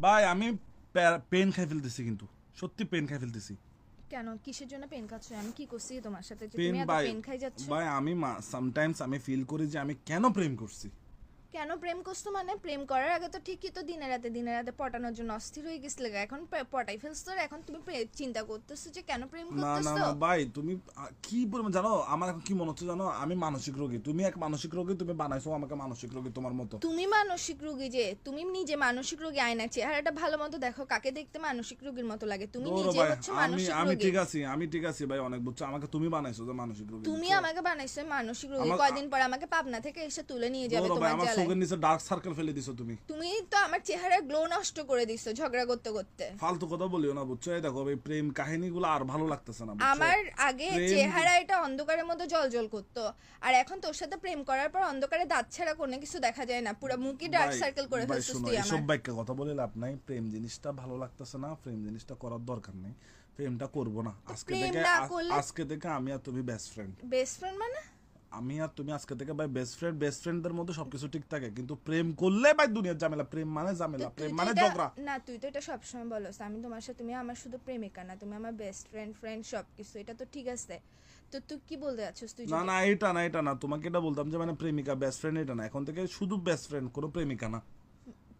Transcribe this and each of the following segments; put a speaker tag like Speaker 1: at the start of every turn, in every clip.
Speaker 1: ভাই আমি পেন খাই ফেলতেছি, কিন্তু সত্যি পেন খাই ফেলতেছি।
Speaker 2: কেন, কিসের জন্য পেন খাচ্ছ? আমি কি করছি তোমার সাথে যে
Speaker 1: পেন
Speaker 2: তুমি এত
Speaker 1: ভাই,
Speaker 2: পেন খাই যাচ্ছ?
Speaker 1: ভাই আমি সামটাইমস আমি ফিল করি যে আমি কেন প্রেম করছি।
Speaker 2: কেন প্রেম করছো মানে? প্রেম করার আগে তো ঠিকই তো দিনে রাতে পটানোর জন্য অস্থির হয়ে গেছিলে, এখন পটাই ফেলছো আর এখন তুমি চিন্তা করতেছো যে কেন প্রেম
Speaker 1: না না
Speaker 2: করতেছো।
Speaker 1: না ভাই, তুমি কি বলবো জানো, আমার এখন কি মনে হচ্ছে জানো, আমি মানসিক রোগী, তুমি এক মানসিক রোগী, তুমি বানাইছো আমাকে মানসিক রোগী তোমার মতো।
Speaker 2: তুমি মানসিক রোগী যে, তুমি নিজে মানসিক রোগী, আয়নার চেহারাটা ভালো মতো দেখো, কাকে দেখতে মানসিক রোগীর মতো লাগে? তুমি
Speaker 1: ধরো
Speaker 2: নিজে
Speaker 1: ভাই,
Speaker 2: হচ্ছে
Speaker 1: আমি
Speaker 2: মানসিক
Speaker 1: আমি
Speaker 2: রোগী।
Speaker 1: ঠিক আছি ভাই, অনেক বুঝছো, আমাকে তুমি বানাইছো যে মানসিক রোগী।
Speaker 2: তুমি
Speaker 1: বুঝছো?
Speaker 2: আমাকে বানাইছো মানসিক রোগী,
Speaker 1: আমার-
Speaker 2: কয়দিন পর আমাকে পাবনা থেকে এসে তুলে নিয়ে যাবে
Speaker 1: ধরো ভাই,
Speaker 2: তোমার
Speaker 1: আমার
Speaker 2: জেলায়।
Speaker 1: চোখের নিচে ডার্ক সার্কেল ফেলে দিছো তুমি।
Speaker 2: তুমি তো আমার চেহারার গ্লো নষ্ট করে দিছো ঝগড়া করতে করতে।
Speaker 1: ফালতু কথা বলিও না, বুঝছো? এই দেখো এই প্রেম কাহিনীগুলো আর ভালো লাগতেছে না, বুঝছো?
Speaker 2: আমার আগে
Speaker 1: প্রেম-
Speaker 2: চেহারা এটা অন্ধকারের মতো জলজল করতো, আর এখন তোর সাথে প্রেম করার পর অন্ধকারে দাঁত ছাড়া কোনো কিছু দেখা যায় না, পুরো মুখই ডার্ক
Speaker 1: ভাই-
Speaker 2: সার্কেল করে
Speaker 1: ভাই
Speaker 2: ফেলছিস
Speaker 1: শোনো,
Speaker 2: তুই
Speaker 1: এসব
Speaker 2: আমার।
Speaker 1: বাক্যে কথা বলে লাভ নাই। প্রেম জিনিসটা ভালো লাগতেছে না, প্রেম জিনিসটা করার দরকার নেই, প্রেমটা করব না
Speaker 2: প্রেম না করলে-
Speaker 1: আজকে থেকে আমি আর তুমি বেস্ট ফ্রেন্ড।
Speaker 2: বেস্ট ফ্রেন্ড মানে?
Speaker 1: আমি আর তুমি আজকে থেকে ভাই বেস্ট ফ্রেন্ডদের মধ্যে সবকিছু ঠিক থাকে, কিন্তু প্রেম করলে ভাই দুনিয়ার ঝামেলা। প্রেম মানে ঝামেলা,
Speaker 2: তুই
Speaker 1: প্রেম
Speaker 2: তো
Speaker 1: মানে
Speaker 2: এটা-
Speaker 1: ঝগড়া।
Speaker 2: না, তুই তো এটা সবসময় বলস আমি তোমার সাথে, তুমি আমার শুধু প্রেমিকা না, তুমি আমার বেস্ট ফ্রেন্ড সবকিছু, এটা তো ঠিক আছে। তো তুই কি বলতে যাচ্ছিস? তুই
Speaker 1: না
Speaker 2: যদি-
Speaker 1: না, এটা না, তোমাকে এটা বলতাম যে মানে প্রেমিকা বেস্ট ফ্রেন্ড এটা না, এখন থেকে শুধু বেস্ট ফ্রেন্ড, কোনো প্রেমিকা না।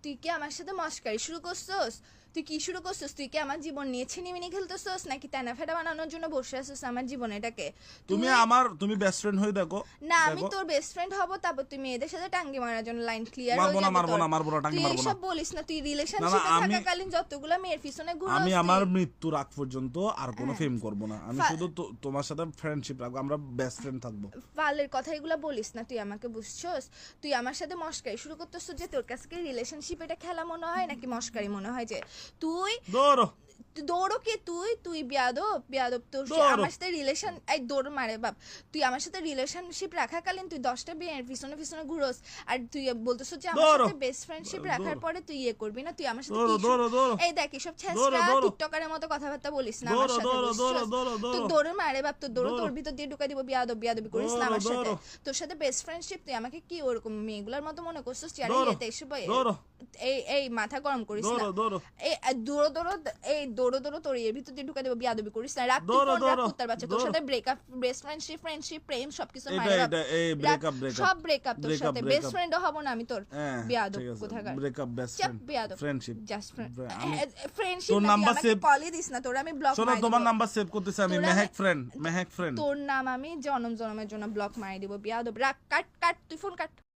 Speaker 2: তুই কি আমার সাথে মস্কারি শুরু করছস? তুই কি শুরু করছস? তুই কি আমার জীবন নিয়ে ছিনিমিনি খেলতেছস, নাকি তেনা ফেটা বানানোর জন্য বসে আছিস আমার জীবন এটাকে?
Speaker 1: তুমি বেস্ট ফ্রেন্ড হয়ে দেখো।
Speaker 2: না, আমি
Speaker 1: দেখো।
Speaker 2: তোর বেস্ট ফ্রেন্ড হব, তারপর তুই মেয়েদের সাথে টাঙ্গি মারার জন্য লাইন ক্লিয়ার
Speaker 1: মারবো
Speaker 2: হয়ে
Speaker 1: না,
Speaker 2: যাবে
Speaker 1: মারবো
Speaker 2: তোর।
Speaker 1: না, মারবো না, টাঙ্গি
Speaker 2: তুই
Speaker 1: মারবো না।
Speaker 2: এসব বলিস না, তুই
Speaker 1: না,
Speaker 2: রিলেশনশিপে
Speaker 1: আমি-
Speaker 2: থাকাকালীন যতগুলা মেয়ের পিছনে ঘুরোস
Speaker 1: আমি
Speaker 2: তুই।
Speaker 1: আমার মৃত্যুর আগ পর্যন্ত আর কোনো
Speaker 2: হ্যাঁ।
Speaker 1: ফেম করব না, আমি
Speaker 2: ফা-
Speaker 1: শুধু তোমার সাথে ফ্রেন্ডশিপ রাখবো, আমরা বেস্ট ফ্রেন্ড থাকবো।
Speaker 2: পালের কথা এগুলা বলিস না তুই আমাকে, বুঝছস? তুই আমার সাথে মস্কারি শুরু করতেছিস যে তোর কাছে রিলেশনশিপ এটা খেলা মনে হয় নাকি মস্কারি মনে হয়? যে তুই
Speaker 1: ধরো
Speaker 2: দৌড়ো কি তুই বিয়াদব তোর
Speaker 1: দৌড়ো।
Speaker 2: আমার সাথে রিলেশন, এই দৌড় মারে বাপ। তুই আমার সাথে রিলেশনশিপ রাখাকালীন তুই 10টা বিয়ের পিছনে ঘুরোস, আর তুই বলতেছ যে আমার
Speaker 1: দৌড়ো।
Speaker 2: সাথে বেস্ট ফ্রেন্ডশিপ রাখার
Speaker 1: দৌড়ো।
Speaker 2: পরে তুই ইয়ে করবি না, তুই আমার সাথে
Speaker 1: দৌড়ো,
Speaker 2: কি
Speaker 1: দৌড়ো, দৌড়ো।
Speaker 2: এই দেখ এসব
Speaker 1: দৌড়ো,
Speaker 2: ছেঁচড়া
Speaker 1: দৌড়ো।
Speaker 2: টিকটকারের মতো কথাবার্তা বলিস না আমার
Speaker 1: দৌড়ো,
Speaker 2: সাথে,
Speaker 1: দৌড়ো,
Speaker 2: বুঝছস?
Speaker 1: দৌড়ো, দৌড়ো,
Speaker 2: তুই
Speaker 1: দৌড়ো।
Speaker 2: দৌড়ে মারে বাপ, তোর
Speaker 1: দৌড়ো।
Speaker 2: তোর ভিতর দিয়ে ঢুকাই দিব, বিয়াদবি করিস না আমার সাথে।
Speaker 1: দৌড়ো।
Speaker 2: তোর সাথে বেস্ট ফ্রেন্ডশিপ, তুই আমাকে কি ওরকম মেয়েগুলোর মতো মনে করছিস? চেয়ারে
Speaker 1: দৌড়ো।
Speaker 2: এতে এসে
Speaker 1: দৌড়ো।
Speaker 2: এই মাথা গরম করিস না।
Speaker 1: দৌড়ো।
Speaker 2: এই দৌড়ো তোর এর ভিতর দিয়ে ঢুকাই দেবো, বিয়াদবি করিস না। রাখ তুই
Speaker 1: দৌড়ো,
Speaker 2: ফোন রাখ,
Speaker 1: দৌড়ো,
Speaker 2: কুত্তার বাচ্চা। তোর
Speaker 1: দৌড়ো।
Speaker 2: সাথে ব্রেকআপ, বেস্ট ফ্রেন্ডশিপ প্রেম সবকিছু
Speaker 1: এটা
Speaker 2: মাইরে বাপ।
Speaker 1: এই ব্রেকআপ
Speaker 2: সব ব্রেকআপ তোর
Speaker 1: breakup,
Speaker 2: সাথে,
Speaker 1: breakup।
Speaker 2: বেস্ট ফ্রেন্ডও হব না আমি তোর।
Speaker 1: হ্যাঁ,
Speaker 2: বিয়াদব
Speaker 1: ঠিক আছে,
Speaker 2: কোথাকার।
Speaker 1: ব্রেকআপ বেস্ট
Speaker 2: চাপ বিয়াদব।
Speaker 1: ফ্রেন্ডশিপ।
Speaker 2: Just friend.
Speaker 1: আমি
Speaker 2: ফ্রেন্ডশিপ
Speaker 1: তোর
Speaker 2: না, তুই
Speaker 1: নাম্বার
Speaker 2: আমাকে
Speaker 1: save-
Speaker 2: কলই দিস না, তোর আমি ব্লক
Speaker 1: শোনো,
Speaker 2: মারি
Speaker 1: তোমার
Speaker 2: দিব।
Speaker 1: নাম্বার সেভ করতেছি আমি,
Speaker 2: তোর
Speaker 1: মেহেক ফ্রেন্ড।
Speaker 2: তোর নাম আমি জনমের জন্য ব্লক মারি দিব, বিয়াদব। রাখ, কাট তুই ফোন কাট।